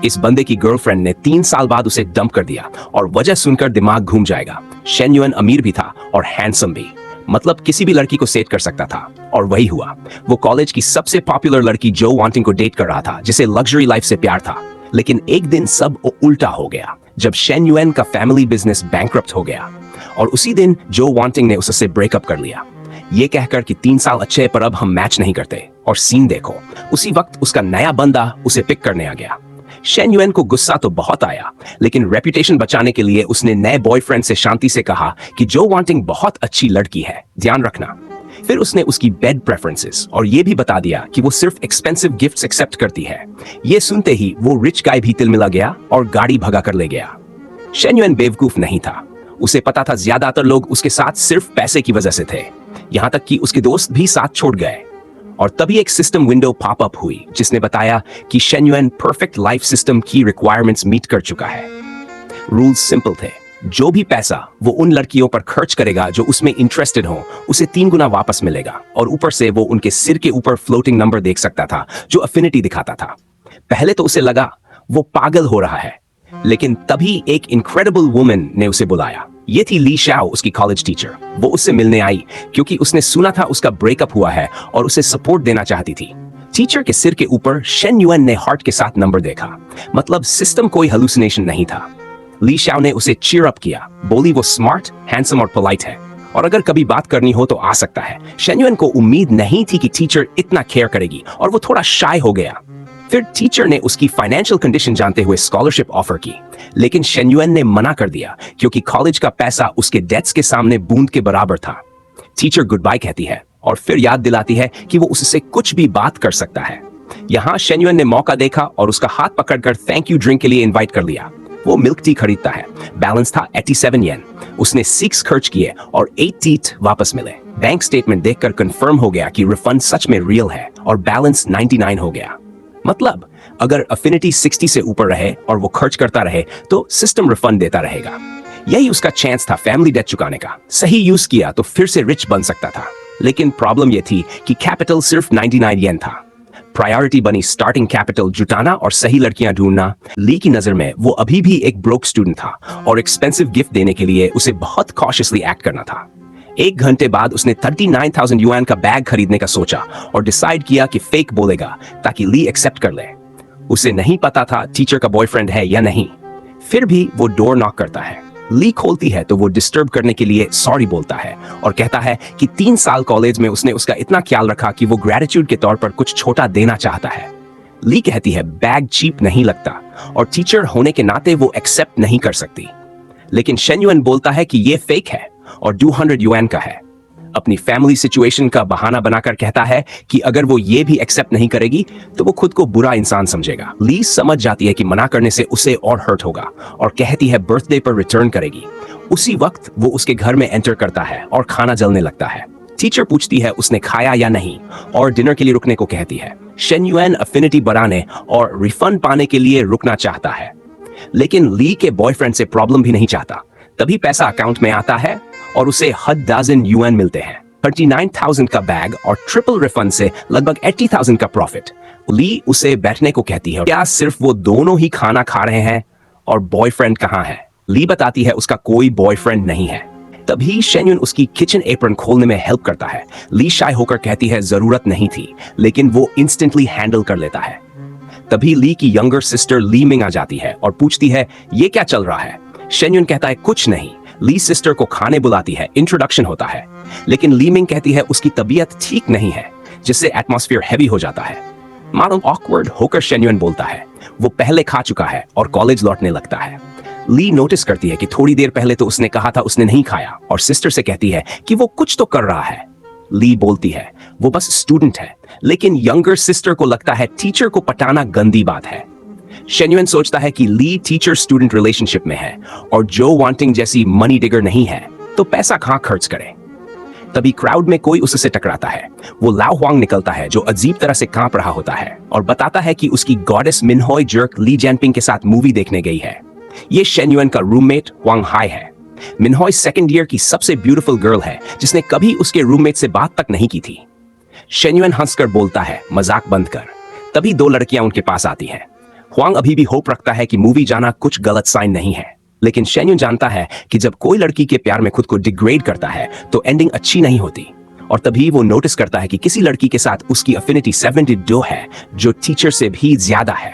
इस बंदे की गर्लफ्रेंड ने 3 साल बाद उसे डंप कर दिया और वजह सुनकर दिमाग घूम जाएगा। शेन युएन अमीर भी था और हैंडसम भी, मतलब किसी भी लड़की को सेट कर सकता था। और वही हुआ। वो कॉलेज की सबसे पॉपुलर लड़की जो वांटिंग को डेट कर रहा था, जिसे लग्जरी लाइफ से प्यार था। लेकिन एक दिन सब उल्टा हो गया जब शेन युएन का फैमिली बिजनेस बैंकरप्ट हो गया और उसी दिन जो वांटिंग ने उससे ब्रेकअप कर लिया, ये कहकर कि 3 साल अच्छे पर अब हम मैच नहीं करते। और सीन देखो, उसी वक्त उसका नया बंदा उसे पिक करने आ गया। शेन युएन को गुस्सा तो बहुत आया, लेकिन रेपुटेशन बचाने के लिए उसने नए बॉयफ्रेंड से शांति से कहा कि जो वांटिंग बहुत अच्छी लड़की है, ध्यान रखना। फिर उसने उसकी बेड प्रेफरेंसेस और ये भी बता दिया कि वो सिर्फ एक्सपेंसिव गिफ्ट्स एक्सेप्ट करती है। ये सुनते ही वो रिच गाय भी तिलमिला गया और गाड़ी भगा कर ले गया। शेन युएन बेवकूफ नहीं था। उसे पता था ज्यादातर लोग उसके साथ सिर्फ पैसे की वजह से थे, यहां तक कि उसके दोस्त भी साथ छोड़ गए। और तभी एक सिस्टम विंडो पॉप अप हुई जिसने बताया कि शेन युएन परफेक्ट लाइफ सिस्टम की रिक्वायरमेंट्स मीट कर चुका है। रूल्स सिंपल थे, जो भी पैसा वो उन लड़कियों पर खर्च करेगा जो उसमें इंटरेस्टेड हो, उसे 3 गुना वापस मिलेगा। और ऊपर से वो उनके सिर के ऊपर फ्लोटिंग नंबर देख सकता था जो अफिनिटी दिखाता था। पहले तो उसे लगा वो पागल हो रहा है, लेकिन तभी एक इनक्रेडिबल वुमन ने उसे बुलाया। ये थी ली शाओ, उसकी कॉलेज टीचर। वो उससे मिलने आई क्योंकि उसने सुना था उसका ब्रेकअप हुआ है और उसे सपोर्ट देना चाहती थी। टीचर के सिर के ऊपर शेन युएन ने हार्ट के साथ नंबर देखा, मतलब सिस्टम कोई हेलुसिनेशन नहीं था। ली शाओ ने उसे चीयर अप किया, बोली वो स्मार्ट, हैंडसम और पोलाइट है और अगर कभी बात करनी हो तो आ सकता है। शेन युएन को उम्मीद नहीं थी कि टीचर इतना केयर करेगी और वो थोड़ा शाय हो गया। फिर टीचर ने उसकी फाइनेंशियल कंडीशन जानते हुए स्कॉलरशिप ऑफर की, लेकिन शेन युएन ने मना कर दिया क्योंकि कॉलेज का पैसा उसके डेट्स के सामने बूंद के बराबर था। टीचर गुड बाय कहती है और फिर याद दिलाती है कि वो उससे कुछ भी बात कर सकता है। यहाँ शेन युएन ने मौका देखा और उसका हाथ पकड़कर थैंक यू ड्रिंक के लिए इनवाइट कर लिया। वो मिल्क टी खरीदता है। बैलेंस था 87 येन। उसने 6 खर्च किए और 8 टीथ वापस मिले। बैंक स्टेटमेंट देखकर कंफर्म हो गया कि रिफंड सच में रियल है और बैलेंस 99 हो गया। मतलब अगर अफिनिटी 60 से ऊपर रहे और वो खर्च करता रहे तो सिस्टम रिफंड देता रहेगा। यही उसका चांस था फैमिली डेट चुकाने का। सही यूज किया तो फिर से रिच बन सकता था। लेकिन प्रॉब्लम यह थी कि कैपिटल सिर्फ 99 येन था। प्रायोरिटी बनी स्टार्टिंग कैपिटल जुटाना और सही लड़कियां ढूंढना। ली की नजर में वो अभी भी एक ब्रोक स्टूडेंट था और एक्सपेंसिव गिफ्ट देने के लिए उसे बहुत कॉशियसली एक्ट करना था। 1 घंटे बाद उसने 39,000 युआन का बैग खरीदने का सोचा और डिसाइड किया कि फेक बोलेगा ताकि ली एक्सेप्ट कर ले। उसे नहीं पता था टीचर का बॉयफ्रेंड है या नहीं। फिर भी वो डोर नॉक करता है। ली खोलती है तो वो डिस्टर्ब करने के लिए सॉरी बोलता है और कहता है कि 3 साल कॉलेज में उसने उसका इतना ख्याल रखा कि वो ग्रेटिट्यूड के तौर पर कुछ छोटा देना चाहता है। ली कहती है बैग चीप नहीं लगता और टीचर होने के नाते वो एक्सेप्ट नहीं कर सकती। लेकिन शेन युएन बोलता है कि ये फेक है और 200 युआन का है। अपनी फैमिली सिचुएशन का बहाना बनाकर कहता है कि अगर वो ये भी एक्सेप्ट नहीं करेगी तो वो खुद को बुरा इंसान समझेगा। ली समझ जाती है कि मना करने से उसे और हर्ट होगा और कहती है बर्थडे पर रिटर्न करेगी। उसी वक्त वो उसके घर में एंटर करता है और खाना जलने लगता है। टीचर पूछती है उसने खाया या नहीं और डिनर के लिए रुकने को कहती है। शेन युएन अफिनिटी बढ़ाने और रिफंड पाने के लिए रुकना चाहता है, लेकिन ली के बॉयफ्रेंड से प्रॉब्लम भी नहीं चाहता। तभी पैसा अकाउंट में आता है और उसे 10,000 युआन मिलते हैं। 39,000 का बैग और ट्रिपल रिफंड से लगभग 80,000 का प्रॉफिट। ली उसे बैठने को कहती है। क्या सिर्फ वो दोनों ही खाना खा रहे हैं और बॉयफ्रेंड कहाँ है? ली बताती है उसका कोई बॉयफ्रेंड नहीं है। तभी शेन युएन उसकी किचन एप्रन खोलने में हेल्प करता है। ली शाय होकर कहती है जरूरत नहीं थी, लेकिन वो इंस्टेंटली हैंडल कर लेता है। तभी ली की यंगर सिस्टर ली मिंग आ जाती है और पूछती है ये क्या चल रहा है? शेन युएन कहता है कुछ नहीं। ली सिस्टर को खाने बुलाती है, इंट्रोडक्शन होता है, लेकिन ली मिंग कहती है उसकी तबीयत ठीक नहीं है, जिससे एटमॉस्फेयर हैवी हो जाता है। मानो ऑकवर्ड होकर शेन युएन बोलता है वो पहले खा चुका है और कॉलेज लौटने लगता है। ली नोटिस करती है कि थोड़ी देर पहले तो उसने कहा था उसने नहीं खाया और सिस्टर से कहती है कि वो कुछ तो कर रहा है। ली बोलती है वो बस स्टूडेंट है, लेकिन यंगर सिस्टर को लगता है टीचर को पटाना गंदी बात है। शेन युएन सोचता है कि ली टीचर स्टूडेंट रिलेशनशिप में है और जो वांटिंग जैसी मनी डिगर नहीं है तो पैसा कहां खर्च करे। तभी क्राउड में कोई उससे टकराता है। वो लाओ हुआंग निकलता है जो अजीब तरह से कांप रहा होता है और बताता है कि उसकी गॉडेस मिनहोय जर्क ली जैनपिंग के साथ मूवी देखने गई है। ये शेन युएन का रूममेट वांग हाई है। मिनहोय 2nd ईयर की सबसे ब्यूटीफुल गर्ल है जिसने कभी उसके रूममेट से बात तक नहीं की थी। शेन युएन हंसकर बोलता है मजाक बंद कर। तभी 2 लड़कियां उनके पास आती हैं। ह्वांग अभी भी होप रखता है कि मूवी जाना कुछ गलत साइन नहीं है, लेकिन शेन्युन जानता है कि जब कोई लड़की के प्यार में खुद को डिग्रेड करता है तो एंडिंग अच्छी नहीं होती। और तभी वो नोटिस करता है कि किसी लड़की के साथ उसकी अफिनिटी 72 है, जो टीचर से भी ज्यादा है।